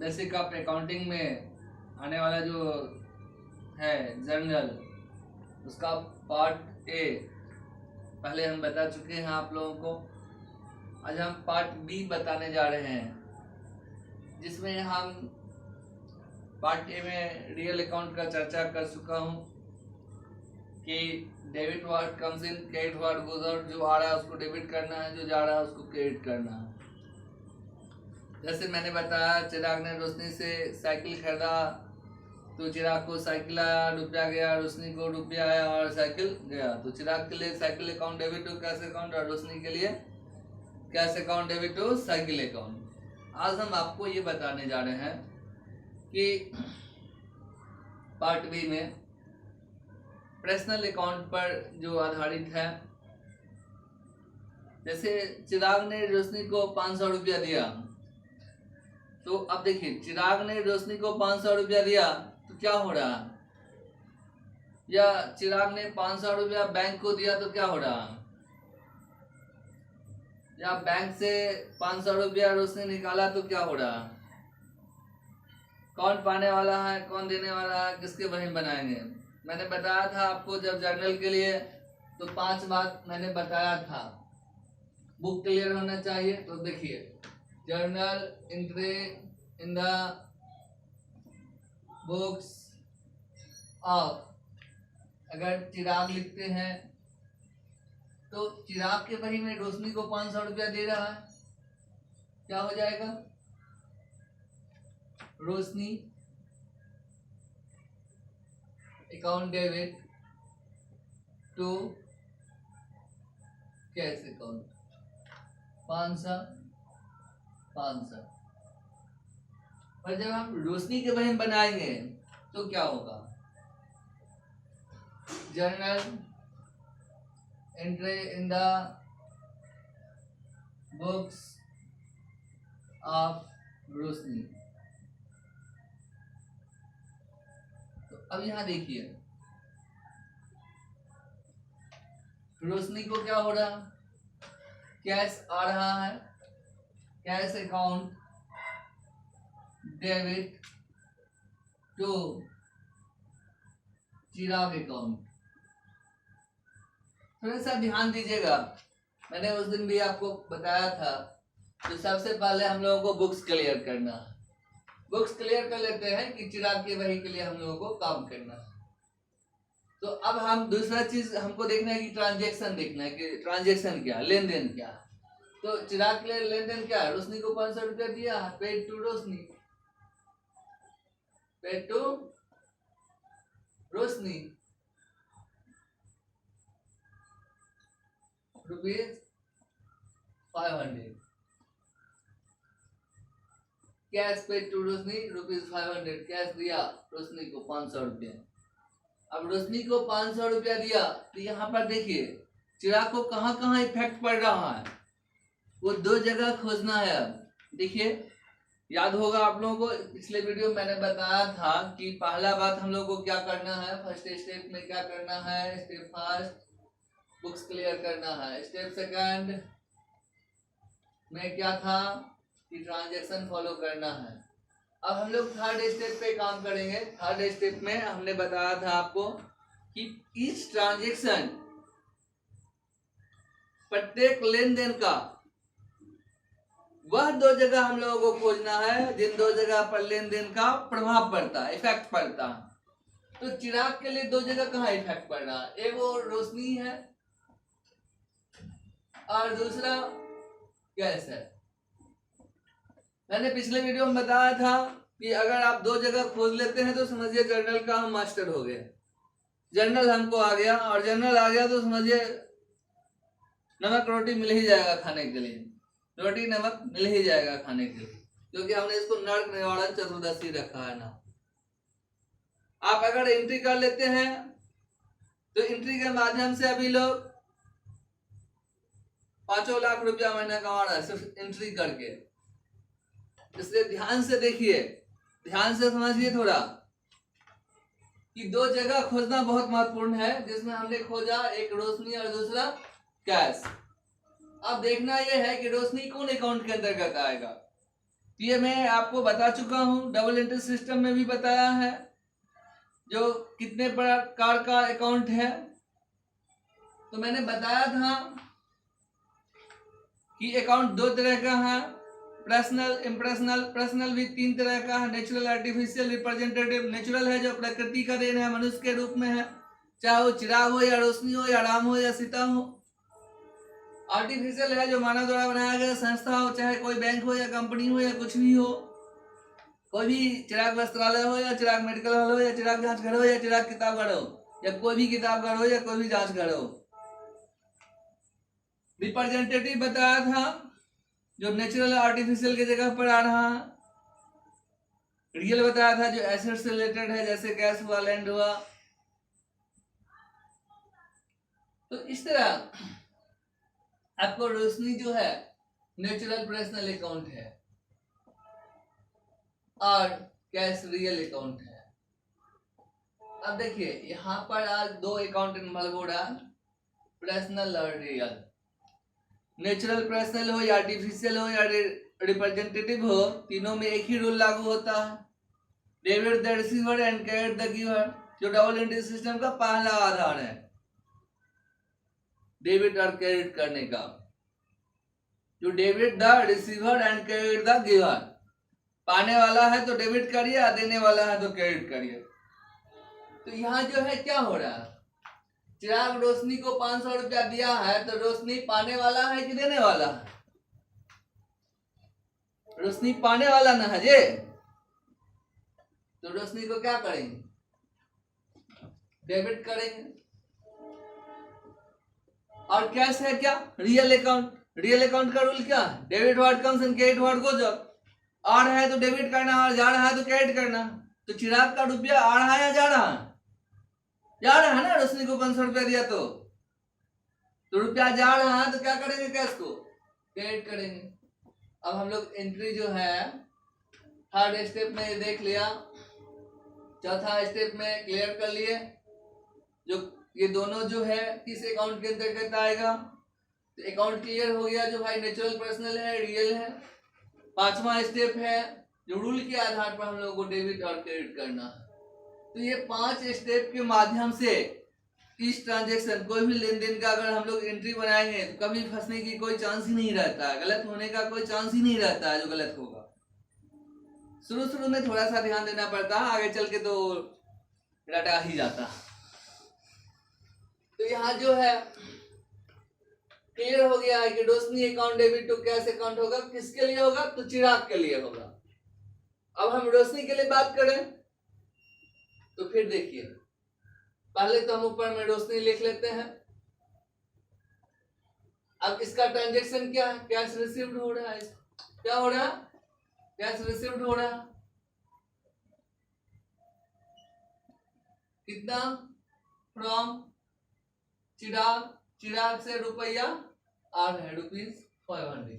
Basic of accounting में आने वाला जो है जर्नल, उसका पार्ट ए पहले हम बता चुके हैं आप लोगों को। आज हम पार्ट बी बताने जा रहे हैं, जिसमें हम पार्ट ए में रियल अकाउंट का चर्चा कर चुका हूँ कि debit what comes in, credit what goes out. जो आ रहा है उसको डेबिट करना है, जो जा रहा है उसको क्रेडिट करना है। जैसे मैंने बताया, चिराग ने रोशनी से साइकिल खरीदा तो चिराग को साइकिल आया, रुपया गया, रोशनी को रुपया आया और साइकिल गया। तो चिराग के लिए cycle account debit to cash account और रोशनी के लिए cash account debit to cycle account. आज हम आपको ये बताने जा रहे हैं कि पार्ट बी में पर्सनल अकाउंट पर जो आधारित है। जैसे चिराग ने रोशनी को 500 रुपया दिया, तो अब देखिए चिराग ने रोशनी को 500 रुपया दिया तो क्या हो रहा है, या चिराग ने 500 रुपया बैंक को दिया तो क्या हो रहा है, या बैंक से 500 रुपया रोशनी निकाला तो क्या हो रहा है। कौन पाने वाला है, कौन देने वाला है, किसके बहन बनाएंगे। मैंने बताया था आपको जब जर्नल के लिए, तो 5 बात मैंने बताया था। बुक क्लियर होना चाहिए। तो देखिए, journal entry in the books of, अगर चिराग लिखते हैं तो चिराग के बही में रोशनी को 500 रुपया दे रहा है, क्या हो जाएगा, Roshni account debit to cash account 500। और जब हम रोशनी के बहन बनाएंगे तो क्या होगा, journal entry in the books of Roshni. तो अब यहां देखिए, रोशनी को क्या हो रहा, कैश आ रहा है, cash account debit to Chirag account. थोड़ा सा ध्यान दीजिएगा, मैंने उस दिन भी आपको बताया था। तो सबसे पहले हम लोगों को बुक्स क्लियर करना है। बुक्स क्लियर कर लेते हैं कि चिराग के वही के लिए हम लोगों को काम करना है। तो अब हम दूसरा चीज हमको देखना है कि ट्रांजेक्शन देखना है कि ट्रांजेक्शन क्या, लेन देन क्या। तो चिराग के लिए लेन देन क्या है, रोशनी को 500 रुपया दिया, paid to Roshni, paid to Roshni ₹500, cash paid to Roshni ₹500, cash दिया रोशनी को 500 रुपया। अब रोशनी को 500 रुपया दिया तो यहाँ पर देखिए चिराग को कहाँ कहाँ इफेक्ट पड़ रहा है, वो 2 जगह खोजना है। अब देखिए, याद होगा आप लोगों को, पिछले वीडियो में मैंने बताया था कि पहला बात हम लोग को क्या करना है, फर्स्ट स्टेप में क्या करना है, स्टेप फर्स्ट बुक्स क्लियर करना है। स्टेप सेकंड में क्या था कि ट्रांजैक्शन फॉलो करना है। अब हम लोग थर्ड स्टेप पे काम करेंगे। थर्ड स्टेप में हमने बताया था आपको कि इस ट्रांजैक्शन, प्रत्येक लेन देन का वह 2 जगह हम लोगों को खोजना है जिन 2 जगह पर लेन देन का प्रभाव पड़ता है, इफेक्ट पड़ता है। तो चिराग के लिए 2 जगह कहाँ इफेक्ट पड़ रहा है, एक वो रोशनी है और दूसरा कैश है। मैंने पिछले वीडियो में बताया था कि अगर आप 2 जगह खोज लेते हैं तो समझिए जर्नल का हम मास्टर हो गए। जर्नल हमको आ गया, और जर्नल आ गया तो समझिए नमक रोटी मिल ही जाएगा खाने के लिए, रोटी नमक मिल ही जाएगा खाने के लिए, क्योंकि हमने इसको नर्क निवारण चतुर्दशी रखा है ना। आप अगर एंट्री कर लेते हैं तो एंट्री के माध्यम से अभी लोग 5 लाख रुपया महीना कमा रहा है सिर्फ एंट्री करके। इसलिए ध्यान से देखिए, ध्यान से समझिए थोड़ा कि 2 जगह खोजना बहुत महत्वपूर्ण है, जिसमें हमने खोजा एक रोशनी और दूसरा कैश। अब देखना यह है कि रोशनी कौन अकाउंट के अंतर्गत आएगा। ये मैं आपको बता चुका हूँ, डबल एंट्री सिस्टम में भी बताया है जो कितने प्रकार का अकाउंट है। तो मैंने बताया था कि अकाउंट दो तरह का है, पर्सनल, इम्पर्सनल। पर्सनल भी तीन तरह का है, नेचुरल, आर्टिफिशियल, रिप्रेजेंटेटिव। नेचुरल है जो प्रकृति का देन है, मनुष्य के रूप में है, चाहे वो चिराग हो या रोशनी हो या राम हो या सीता हो। आर्टिफिशियल है जो मानव द्वारा बनाया गया संस्था हो, चाहे कोई बैंक हो या कंपनी हो या कुछ भी हो, कोई भी चिराग वस्त्रालय हो या चिराग मेडिकल हॉल हो या चिराग जांच घर हो या चिराग किताब घर हो या कोई भी किताब घर हो या कोई भी जांच घर हो। रिप्रेजेंटेटिव बताया था जो नेचुरल आर्टिफिशियल की जगह पर आ रहा है। रियल बताया था जो एसेट से रिलेटेड है, जैसे कैश हुआ, लैंड हुआ। तो इस तरह आपको रोशनी जो है नेचुरल पर्सनल अकाउंट है और कैश रियल अकाउंट है। अब देखिए यहाँ पर आज दो अकाउंट इन्वॉल्व हो रहा है, पर्सनल और रियल। नेचुरल पर्सनल हो या आर्टिफिशियल हो या रिप्रेजेंटेटिव हो, तीनों में एक ही रूल लागू होता है, debit the receiver and credit the giver, जो डबल एंट्री सिस्टम का पहला आधार है, डेबिट और क्रेडिट करने का। जो debit the receiver and credit the giver, पाने वाला है तो डेबिट करिए, देने वाला है तो क्रेडिट करिए। तो यहाँ जो है क्या हो रहा है, चिराग रोशनी को 500 रुपया दिया है तो रोशनी पाने वाला है कि देने वाला है? रोशनी पाने वाला ना है जे, तो रोशनी को क्या करेंगे, डेबिट करेंगे। और कैश है क्या, रियल अकाउंट। रियल अकाउंट का रूल क्या है, debit what comes and credit what goes out. आ रहा है तो डेबिट करना और जा रहा है तो क्रेडिट करना। तो चिराग का रुपया आ रहा है या जा रहा है, जा रहा है ना। रोशनी को 500 रुपया दिया तो रुपया जा रहा है, तो क्या करेंगे, कैश को क्रेडिट करेंगे। अब हम लोग एंट्री जो है थर्ड स्टेप में देख लिया, चौथा स्टेप में क्लियर कर लिए। जो ये दोनों जो है किस अकाउंट के अंतर्गत आएगा, तो अकाउंट क्लियर हो गया जो भाई नेचुरल पर्सनल है, रियल है। पांचवा स्टेप है जो रूल के आधार पर हम लोग को डेबिट और क्रेडिट करना है। तो ये 5 स्टेप के माध्यम से इस ट्रांजैक्शन, कोई भी लेन देन का अगर हम लोग एंट्री बनाएंगे तो कभी फंसने की कोई चांस ही नहीं रहता है, गलत होने का कोई चांस ही नहीं रहता है। जो गलत होगा शुरू में थोड़ा सा ध्यान देना पड़ता है, आगे चल के तो रटा ही जाता। तो यहाँ जो है क्लियर हो गया है कि Roshni account debit to cash account होगा, किसके लिए होगा, तो चिराग के लिए होगा। अब हम रोशनी के लिए बात करें तो फिर देखिए, पहले तो हम ऊपर में रोशनी लिख लेते हैं। अब इसका ट्रांजैक्शन क्या है, कैश रिसीव्ड हो रहा है। क्या हो रहा है, कैश रिसीव्ड हो रहा है। कितना, फ्रॉम चिराग, चिराग से रुपया आ रहा है ₹500।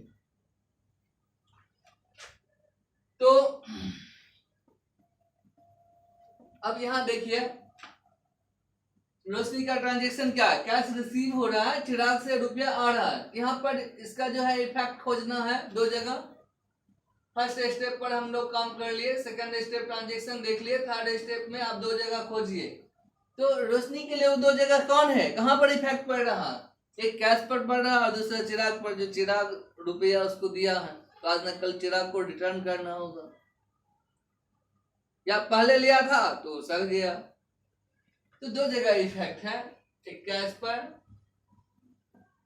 तो अब यहां देखिए रोशनी का ट्रांजैक्शन क्या है, कैश रिसीव हो रहा है, चिराग से रुपया आ रहा है। यहाँ पर इसका जो है इफेक्ट खोजना है दो जगह। फर्स्ट स्टेप पर हम लोग काम कर लिए, सेकंड स्टेप ट्रांजैक्शन देख लिए, थर्ड स्टेप में आप 2 जगह खोजिए। तो रोशनी के लिए वो 2 जगह कौन है, कहां पर इफेक्ट पड़ रहा है, एक कैश पर पड़ रहा है और दूसरा चिराग पर। जो चिराग रुपया उसको दिया है तो आज न कल चिराग को रिटर्न करना होगा, या पहले लिया था तो सड़ गया। तो 2 जगह इफेक्ट है, एक कैश पर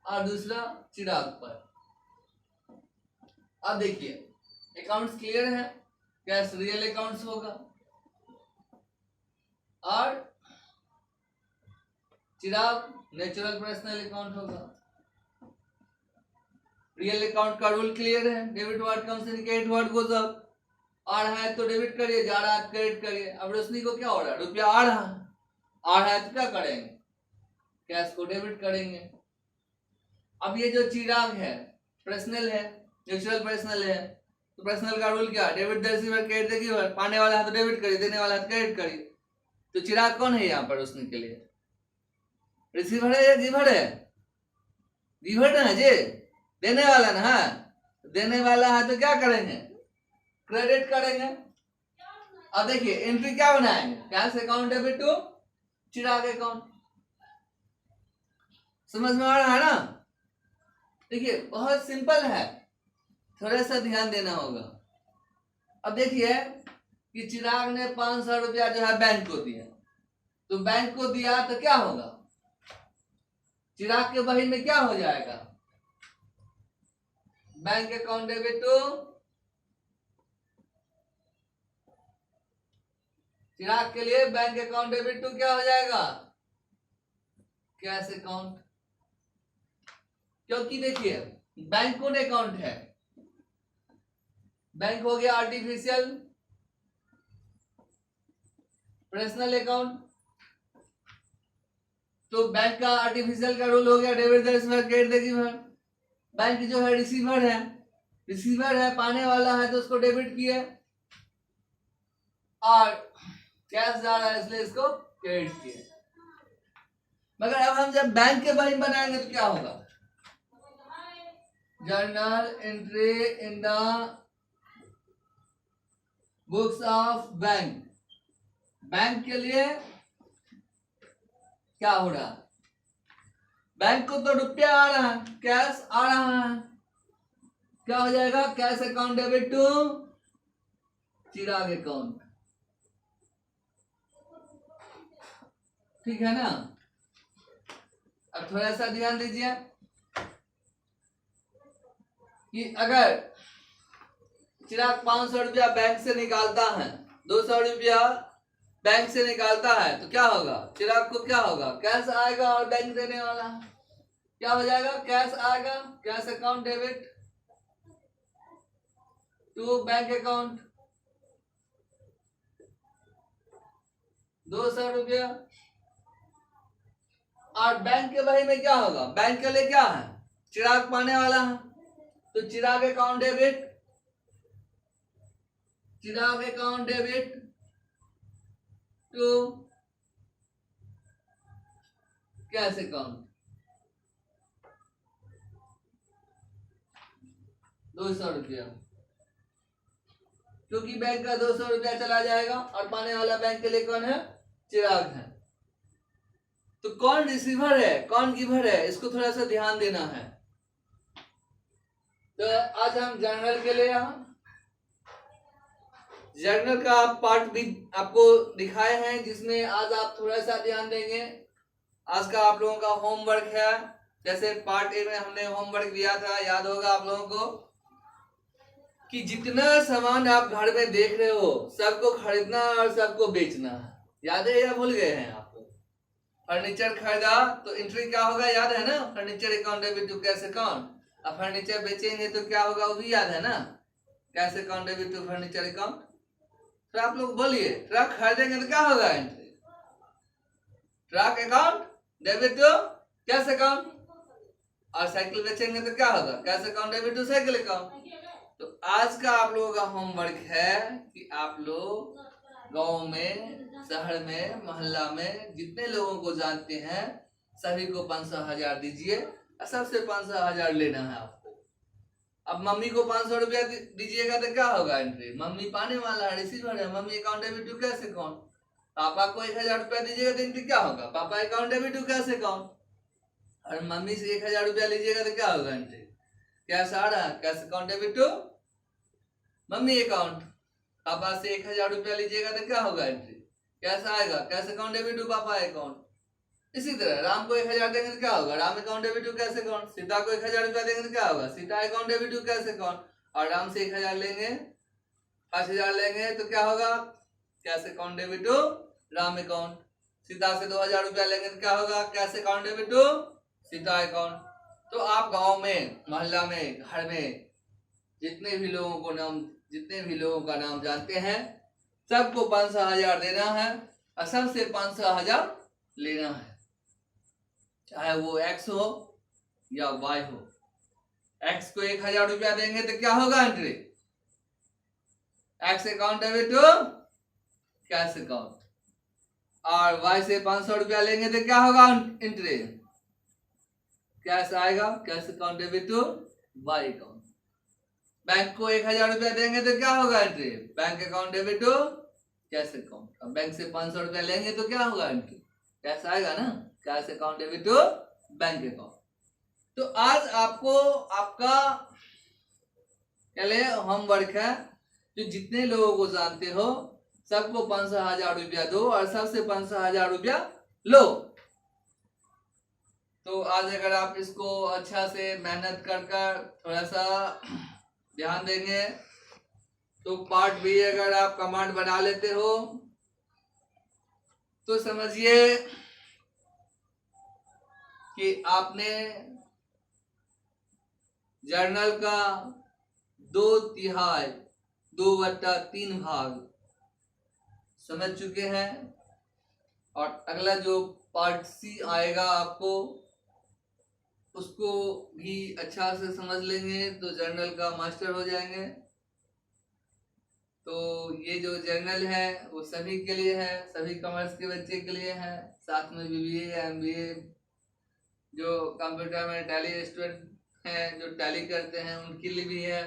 और दूसरा चिराग पर। अब देखिए अकाउंट्स क्लियर है, कैश रियल अकाउंट्स होगा और चिराग नेचुरल पर्सनल अकाउंट होगा। रियल अकाउंट का रूल क्लियर है, debit what comes in, credit what goes out. आ रहा है तो डेबिट करिए, जा रहा है क्रेडिट करिए। अब रोशनी को क्या हो रहा है, रुपया आ रहा है तो क्या करेंगे, कैश को डेबिट करेंगे। अब ये जो चिराग है पर्सनल है, नेचुरल पर्सनल है, तो पर्सनल का रूल क्या, debit the receiver credit the giver. पाने वाला है तो डेबिट करिए, देने वाला है तो क्रेडिट करिए। तो चिराग कौन है यहाँ पर रोशनी के लिए, रिसीवर है या गिवर है, गिवर ना है जे, देने वाला ना है। देने वाला है तो क्या करेंगे, क्रेडिट करेंगे। अब देखिए एंट्री क्या बनाएंगे, cash account debit to Chirag account. समझ में आ रहा है ना? देखिए बहुत सिंपल है, थोड़ा सा ध्यान देना होगा। अब देखिए कि चिराग ने 500 रुपया जो है बैंक को दिया, तो बैंक को दिया तो क्या होगा, चिराग के बही में क्या हो जाएगा, बैंक अकाउंट डेबिट टू चिराग के लिए बैंक अकाउंट डेबिट टू क्या हो जाएगा, कैश अकाउंट। क्योंकि देखिए बैंक कौन अकाउंट है, बैंक हो गया आर्टिफिशियल पर्सनल अकाउंट, तो बैंक का आर्टिफिशियल का रूल हो गया debit the receiver credit the giver. Bank जो है रिसीवर है, रिसीवर है पाने वाला है तो उसको डेबिट किया, और कैश जा रहा है इसलिए इसको क्रेडिट किया। मगर अब हम जब बैंक के बही बनाएंगे तो क्या होगा, journal entry in the books of bank. Bank के लिए क्या हो रहा है, बैंक को तो रुपया आ रहा है, कैश आ रहा है, क्या हो जाएगा, cash account debit to Chirag account. ठीक है ना? अब थोड़ा सा ध्यान दीजिए कि अगर चिराग 500 रुपया बैंक से निकालता है, 200 रुपया बैंक से निकालता है, तो क्या होगा, चिराग को क्या होगा, कैश आएगा, और बैंक देने वाला है, क्या हो जाएगा, कैश आएगा, cash account debit to bank account 200 रुपया। और बैंक के बही में क्या होगा, बैंक के लिए क्या है, चिराग पाने वाला है, तो Chirag account debit, Chirag account debit to cash account 200 रुपया, क्योंकि बैंक का 200 रुपया चला जाएगा और पाने वाला बैंक के लिए कौन है, चिराग है। तो कौन रिसीवर है कौन गिवर है, इसको थोड़ा सा ध्यान देना है। तो आज हम जर्नल के लिए जर्नल का पार्ट भी आपको दिखाए हैं, जिसमें आज आप थोड़ा सा ध्यान देंगे। आज का आप लोगों का होमवर्क है, जैसे पार्ट ए में हमने होमवर्क दिया था, याद होगा आप लोगों को, कि जितना सामान आप घर में देख रहे हो सबको खरीदना और सबको बेचना है। याद है या भूल गए हैं आप? फर्नीचर खरीदा तो एंट्री क्या होगा, याद है ना, furniture account debit to cash account. अब फर्नीचर बेचेंगे तो क्या होगा, वो भी याद है ना, cash account debit to furniture account. तो आप लोग बोलिए, ट्रक खरीदेंगे तो क्या होगा, entry truck account debit to cash account, और साइकिल बेचेंगे तो क्या होगा, cash account debit to cycle account. तो आज का आप लोगों का होमवर्क है कि आप लोग गांव में, शहर में, मोहल्ला में जितने लोगों को जानते हैं सभी को 500,000 दीजिए, और सबसे 500,000 लेना है आपको। अब मम्मी को 500 रुपया दीजिएगा तो क्या होगा, एंट्री मम्मी पाने वाला है, रिसीवर है, mummy account debit to cash account. Papa को 1,000 रुपया दीजिएगा तो एंट्री क्या होगा, papa account debit to cash account. और मम्मी से 1,000 रुपया लीजिएगा तो क्या होगा, एंट्री कैश आ रहा है, cash account debit to mummy account. Papa से 1,000 रुपया लीजिएगा तो क्या होगा, एंट्री कैसा आएगा, cash account debit to papa account. इसी तरह राम को 1,000 देंगे तो क्या होगा, Ram account debit to cash account. Sita को 1,000 रुपया देंगे तो क्या होगा, Sita account debit to cash account. और राम से 1,000 लेंगे, 5,000 लेंगे तो क्या होगा, cash account debit to Ram account. Sita से 2,000 रुपया लेंगे तो क्या होगा, cash account debit to Sita account. तो आप गाँव में, मोहल्ला में, घर में जितने भी लोगों का नाम जानते हैं सबको 500,000 देना है, और सबसे 500,000 लेना है, चाहे वो एक्स हो या वाई हो। एक्स को 1,000 रुपया देंगे तो क्या होगा, entry X account debit to cash account. और वाई से 500 रुपया लेंगे तो क्या होगा, एंट्री कैश आएगा, cash account debit to Y account. Bank को 1000 रुपया देंगे तो क्या होगा entry, bank account debit to cash account. अब बैंक से 500 रुपया लेंगे तो क्या होगा एंट्री, कैश आएगा ना, cash account debit to bank account. तो आज आपको आपका पहले होमवर्क है, जो जितने लोगों को जानते हो सबको 500,000 रुपया दो और सबसे 500,000 रुपया लो। तो आज अगर आप इसको अच्छा से मेहनत कर थोड़ा सा ध्यान देंगे तो पार्ट बी अगर आप कमांड बना लेते हो तो समझिए कि आपने जर्नल का 2/3 2/3 भाग समझ चुके हैं। और अगला जो पार्ट सी आएगा आपको उसको भी अच्छा से समझ लेंगे तो जर्नल का मास्टर हो जाएंगे। तो ये जो जर्नल है वो सभी के लिए है, सभी कॉमर्स के बच्चे के लिए है, साथ में बीबीए एमबीए जो कंप्यूटर में टैली स्टूडेंट हैं जो टैली करते हैं उनके लिए भी है।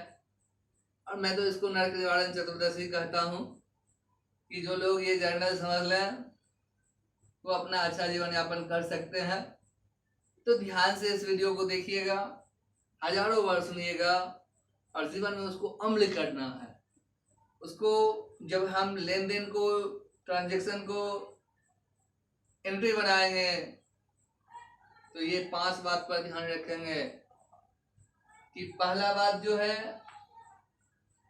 और मैं तो इसको नरक निवारण चतुर्दशी कहता हूँ कि जो लोग ये जर्नल समझ लें वो अपना अच्छा जीवन यापन कर सकते हैं। तो ध्यान से इस वीडियो को देखिएगा, हजारों बार सुनिएगा और जीवन में उसको अमल करना है। उसको जब हम लेन देन को ट्रांजैक्शन को एंट्री बनाएंगे तो ये 5 बात पर ध्यान रखेंगे कि पहला बात जो है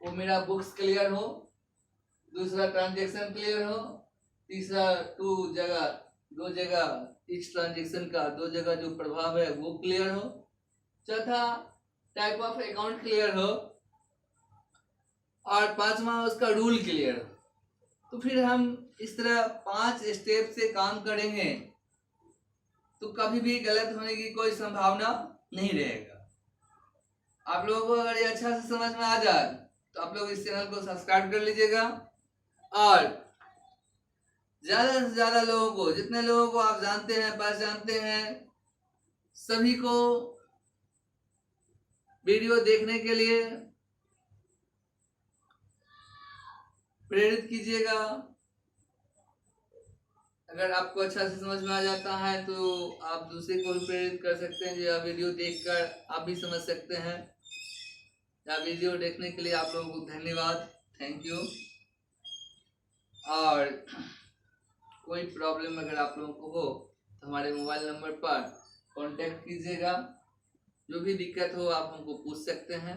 वो मेरा बुक्स क्लियर हो, दूसरा ट्रांजैक्शन क्लियर हो, तीसरा 2 जगह इस ट्रांजैक्शन का 2 जगह जो प्रभाव है वो क्लियर हो, चौथा टाइप ऑफ अकाउंट क्लियर हो और 5वां उसका रूल क्लियर हो। तो फिर हम इस तरह 5 स्टेप से काम करेंगे तो कभी भी गलत होने की कोई संभावना नहीं रहेगा। आप लोगों को अगर ये अच्छा से समझ में आ जाए तो आप लोग इस चैनल को सब्सक्राइब कर लीजिएगा और ज्यादा से ज्यादा लोगों को, जितने लोगों को आप जानते हैं पहचानते हैं, सभी को वीडियो देखने के लिए प्रेरित कीजिएगा। अगर आपको अच्छा से समझ में आ जाता है तो आप दूसरे को भी प्रेरित कर सकते हैं, जो वीडियो देखकर आप भी समझ सकते हैं। वीडियो देखने के लिए आप लोगों को धन्यवाद, थैंक यू। और कोई प्रॉब्लम अगर आप लोगों को हो तो हमारे मोबाइल नंबर पर कांटेक्ट कीजिएगा, जो भी दिक्कत हो आप हमको पूछ सकते हैं।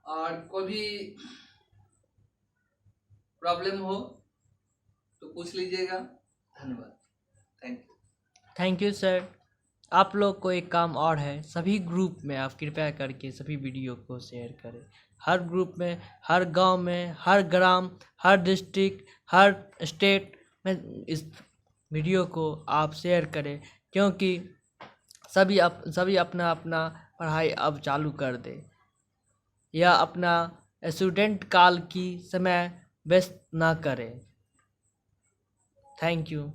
और कोई भी प्रॉब्लम हो तो पूछ लीजिएगा। धन्यवाद, thank you. Thank you sir. आप लोग को एक काम और है, सभी ग्रुप में आप कृपया करके सभी वीडियो को शेयर करें। हर ग्रुप में, हर गांव में, हर ग्राम, हर डिस्ट्रिक्ट, हर स्टेट में इस वीडियो को आप शेयर करें, क्योंकि सभी अपना अपना पढ़ाई अब चालू कर दे या अपना स्टूडेंट काल की समय व्यस्त ना करें। Thank you.